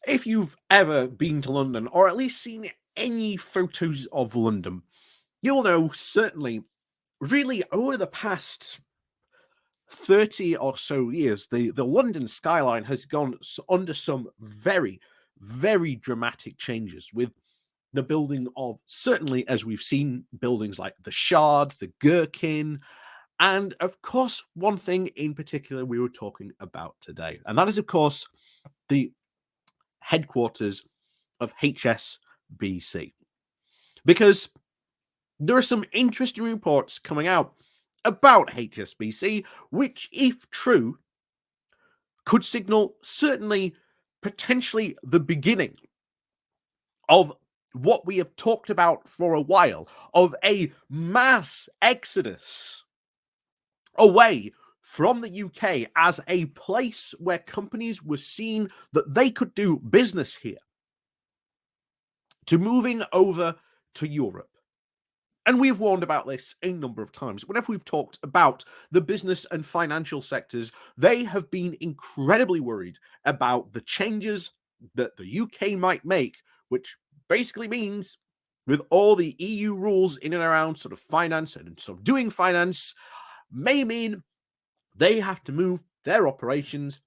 If you've ever been to London, or at least seen any photos of London, you'll know certainly, really, over the past 30 or so years, the London skyline has gone under some very, very dramatic changes with the building of, certainly, as we've seen, buildings like the Shard, the Gherkin, and of course, one thing in particular we were talking about today, and that is, of course, the headquarters of HSBC. Because there are some interesting reports coming out about HSBC, which, if true, could signal certainly potentially the beginning of what we have talked about for a while, of a mass exodus away from the UK as a place where companies were seen that they could do business here, to moving over to Europe. And we've warned about this a number of times. Whenever we've talked about the business and financial sectors, they have been incredibly worried about the changes that the UK might make, which basically means, with all the EU rules in and around sort of finance and sort of doing finance, may mean they have to move their operations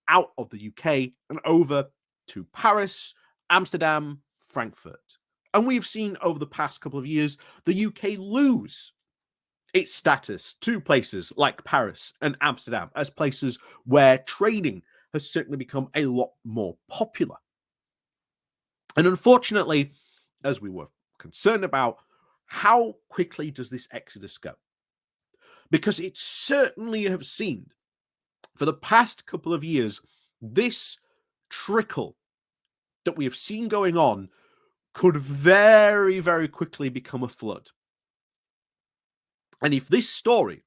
out of the UK and over to Paris, Amsterdam, Frankfurt. And we've seen over the past couple of years the UK lose its status to places like Paris and Amsterdam as places where trading has certainly become a lot more popular. And unfortunately, as we were concerned about, how quickly does this exodus go? Because it certainly have seen, for the past couple of years, this trickle that we have seen going on could very, very quickly become a flood. And if this story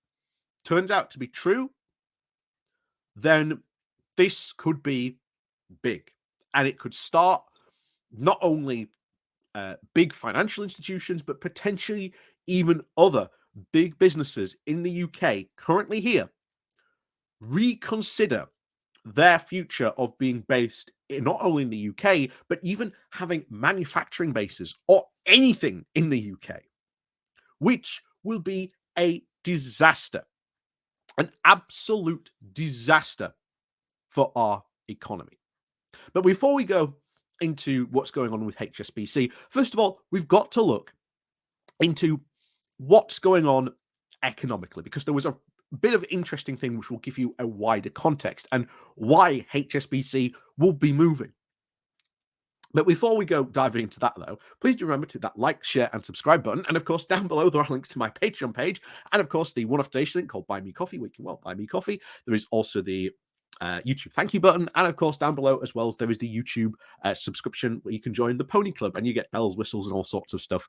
turns out to be true, then this could be big. And it could start not only big financial institutions, but potentially even other big businesses in the UK currently here reconsider their future of being based not only in the UK, but even having manufacturing bases or anything in the UK, which will be a disaster, an absolute disaster for our economy. But before we go into what's going on with HSBC, first of all, we've got to look into what's going on economically, because there was a bit of interesting thing which will give you a wider context and why HSBC will be moving. But before we go diving into that, though, please do remember to hit that like, share, and subscribe button. And of course, down below, there are links to my Patreon page. And of course, the one-off donation link called Buy Me Coffee, where you can, buy me coffee. There is also the YouTube thank you button. And of course, down below as well, there is the YouTube subscription where you can join the Pony Club and you get bells, whistles, and all sorts of stuff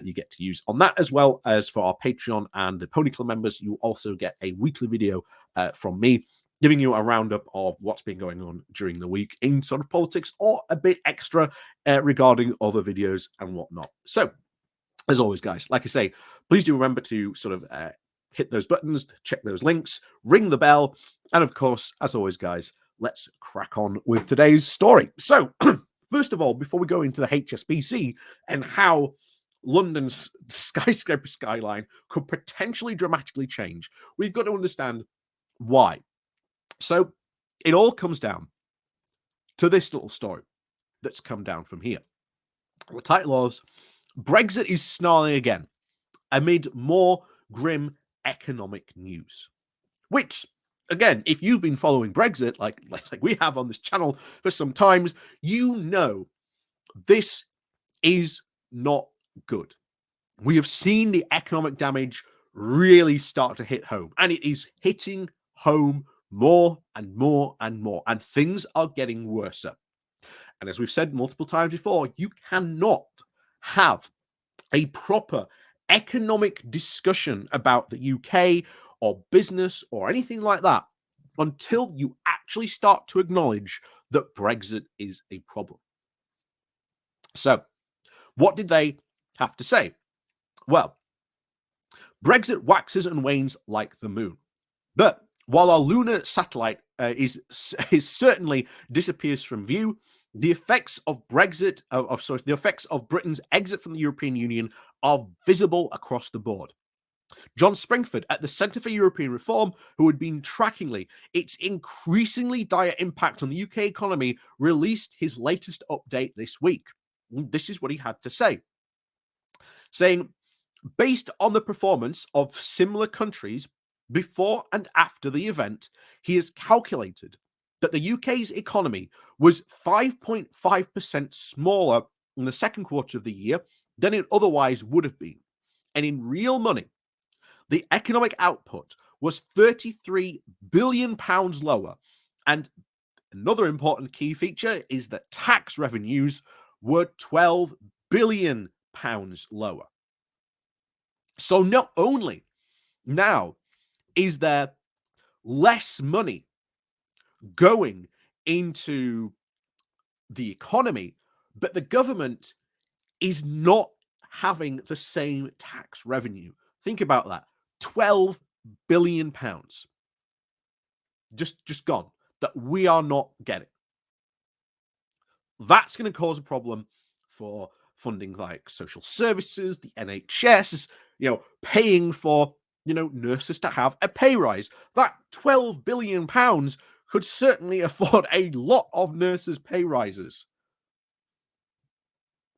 you get to use on that, as well as for our Patreon and the Pony Club members. You also get a weekly video from me, giving you a roundup of what's been going on during the week in sort of politics, or a bit extra regarding other videos and whatnot. So, as always, guys, like I say, please do remember to sort of hit those buttons, check those links, ring the bell, and of course, as always, guys, let's crack on with today's story. So, first of all, before we go into the HSBC and how London's skyscraper skyline could potentially dramatically change, we've got to understand why. So it all comes down to this little story that's come down from here. The title was Brexit is snarling again amid more grim economic news. Which, again, if you've been following Brexit like we have on this channel for some times, you know this is not good. We have seen the economic damage really start to hit home, and it is hitting home more and more and more, and things are getting worse. And as we've said multiple times before, you cannot have a proper economic discussion about the UK or business or anything like that until you actually start to acknowledge that Brexit is a problem. So, what did they have to say? Well, Brexit waxes and wanes like the moon. But while our lunar satellite is certainly disappears from view, The effects of Brexit, the effects of Britain's exit from the European Union are visible across the board. John Springford at the Centre for European Reform, who had been tracking its increasingly dire impact on the UK economy, released his latest update this week. This is what he had to say, saying, based on the performance of similar countries before and after the event, he has calculated that the UK's economy was 5.5% smaller in the second quarter of the year than it otherwise would have been. And in real money, the economic output was £33 billion lower. And another important key feature is that tax revenues were £12 billion lower. So not only now is there less money going into the economy, but the government is not having the same tax revenue. Think about that. £12 billion just gone that we are not getting. That's going to cause a problem for funding like social services, the NHS, paying for, nurses to have a pay rise. That £12 billion could certainly afford a lot of nurses' pay rises.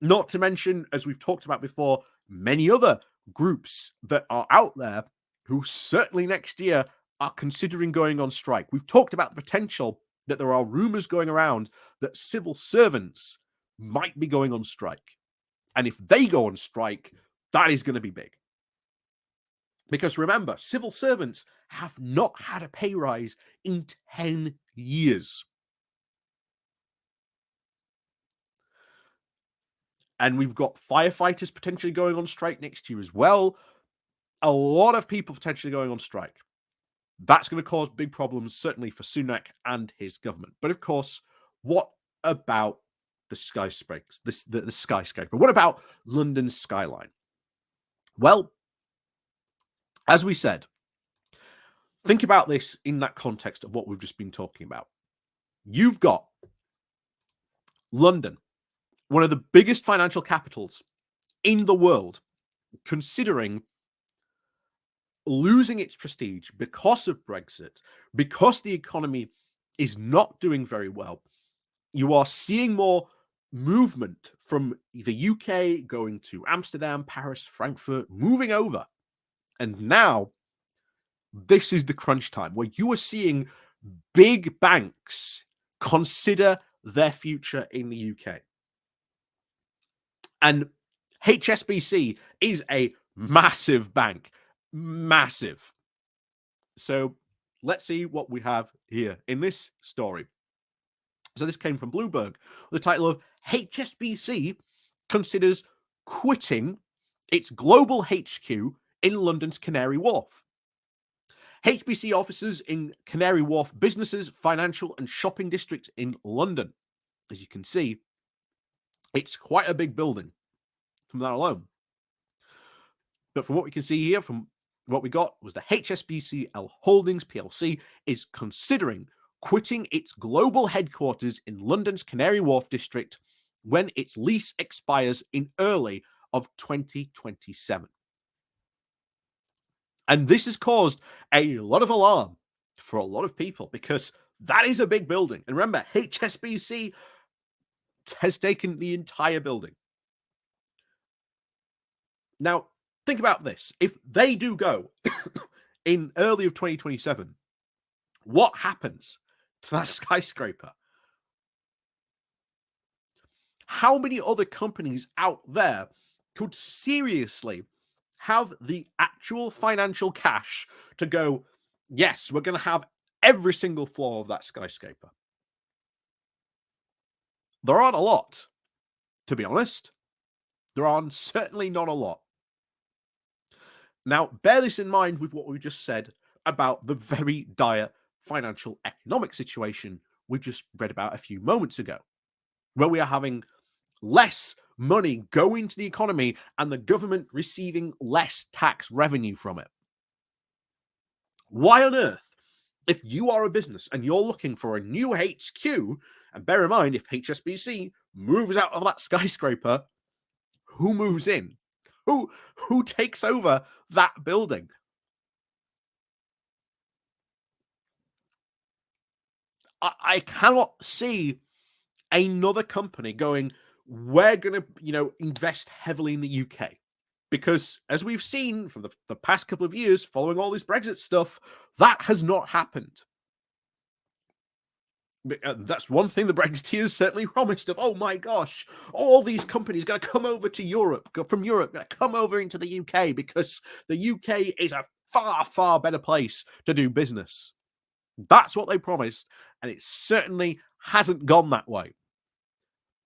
Not to mention, as we've talked about before, many other groups that are out there who certainly next year are considering going on strike. We've talked about the potential that there are rumors going around that civil servants might be going on strike. And if they go on strike, that is going to be big. Because remember, civil servants have not had a pay rise in 10 years. And we've got firefighters potentially going on strike next year as well. A lot of people potentially going on strike. That's going to cause big problems, certainly for Sunak and his government. But of course, what about the skyscrapers? The skyscraper. What about London's skyline? Well, as we said, think about this in that context of what we've just been talking about. You've got London, one of the biggest financial capitals in the world, considering losing its prestige because of Brexit, because the economy is not doing very well. You are seeing more movement from the UK going to Amsterdam, Paris, Frankfurt, moving over. And now this is the crunch time where you are seeing big banks consider their future in the UK. And HSBC is a massive bank. Massive. So let's see what we have here in this story. So this came from Bloomberg. The title of HSBC considers quitting its global HQ in London's Canary Wharf. HSBC offices in Canary Wharf businesses, financial and shopping district in London. As you can see, it's quite a big building from that alone. But from what we can see here, from what we got, was the HSBCL Holdings PLC is considering quitting its global headquarters in London's Canary Wharf district when its lease expires in early of 2027. And this has caused a lot of alarm for a lot of people because that is a big building. And remember, HSBC has taken the entire building. Now, think about this. If they do go in early of 2027, what happens to that skyscraper? How many other companies out there could seriously have the actual financial cash to go, yes, we're going to have every single floor of that skyscraper? There aren't a lot, to be honest. There are certainly not a lot. Now, bear this in mind with what we just said about the very dire financial economic situation we just read about a few moments ago, where we are having less money go into the economy and the government receiving less tax revenue from it. Why on earth if you are a business and you're looking for a new HQ, and bear in mind, if HSBC moves out of that skyscraper, who moves in? Who takes over that building? I cannot see another company going, we're going to, invest heavily in the UK. Because as we've seen from the past couple of years following all this Brexit stuff, that has not happened. That's one thing the Brexiteers certainly promised of, oh my gosh, all these companies going to come over to Europe, from Europe, going to come over into the UK because the UK is a far, far better place to do business. That's what they promised, and it certainly hasn't gone that way.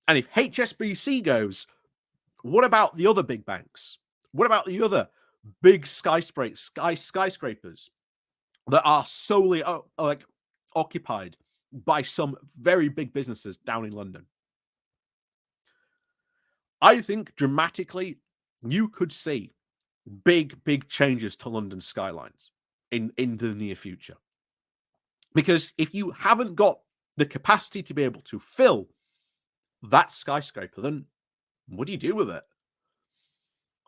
And if HSBC goes, what about the other big banks? What about the other big skyscrapers that are solely occupied by some very big businesses down in London? I think dramatically you could see big changes to London skylines in the near future. Because if you haven't got the capacity to be able to fill that skyscraper, then what do you do with it?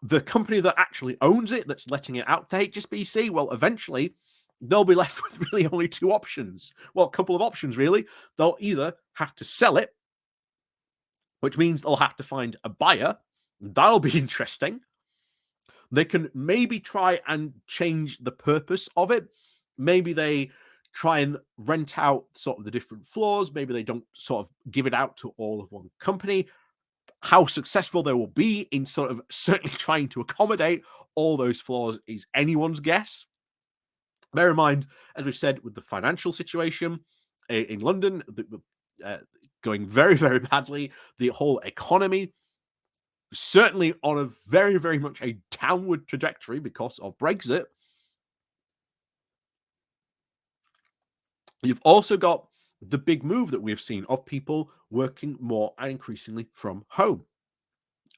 The company that actually owns it, that's letting it out to HSBC, well, eventually they'll be left with really only two options. Well, a couple of options, really. They'll either have to sell it, which means they'll have to find a buyer. That'll be interesting. They can maybe try and change the purpose of it. Maybe they try and rent out sort of the different floors. Maybe they don't sort of give it out to all of one company. How successful they will be in sort of certainly trying to accommodate all those floors is anyone's guess. Bear in mind, as we've said, with the financial situation in London going very, very badly, the whole economy certainly on a very, very much a downward trajectory because of Brexit. You've also got the big move that we've seen of people working more and increasingly from home.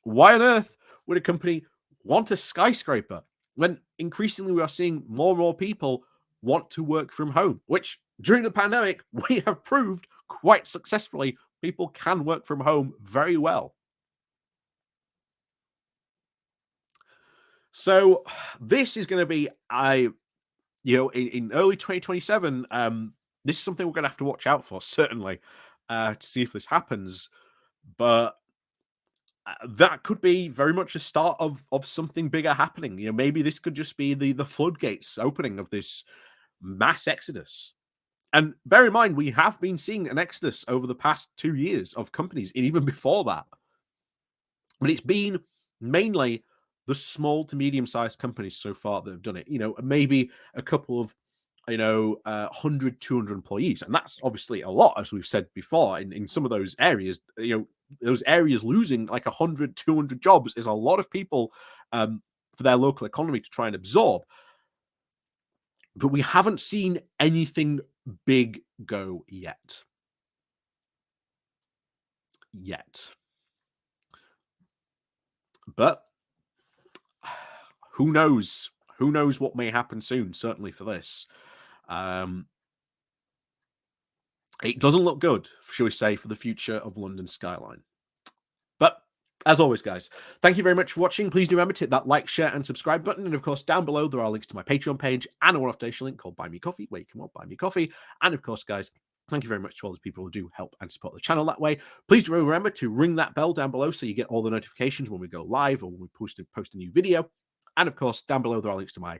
Why on earth would a company want a skyscraper when increasingly we are seeing more and more people want to work from home, which during the pandemic, we have proved quite successfully people can work from home very well. So this is going to be in early 2027, this is something we're going to have to watch out for, certainly, to see if this happens. But that could be very much the start of something bigger happening. Maybe this could just be the floodgates opening of this mass exodus. And bear in mind, we have been seeing an exodus over the past 2 years of companies, and even before that. But it's been mainly the small to medium-sized companies so far that have done it. Maybe a couple of 100, 200 employees. And that's obviously a lot, as we've said before, in some of those areas. Those areas losing like 100, 200 jobs is a lot of people for their local economy to try and absorb. But we haven't seen anything big go yet. But who knows? Who knows what may happen soon, certainly for this. It doesn't look good, shall we say, for the future of London Skyline. But as always, guys, thank you very much for watching. Please do remember to hit that like, share, and subscribe button. And of course, down below, there are links to my Patreon page and a one-off donation link called Buy Me Coffee, where you can buy me coffee. And of course, guys, thank you very much to all those people who do help and support the channel that way. Please do remember to ring that bell down below so you get all the notifications when we go live or when we post a new video. And of course, down below, there are links to my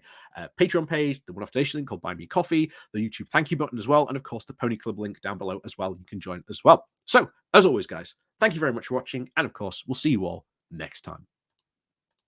Patreon page, the one-off donation link called Buy Me Coffee, the YouTube thank you button as well, and of course, the Pony Club link down below as well. You can join as well. So, as always, guys, thank you very much for watching, and of course, we'll see you all next time.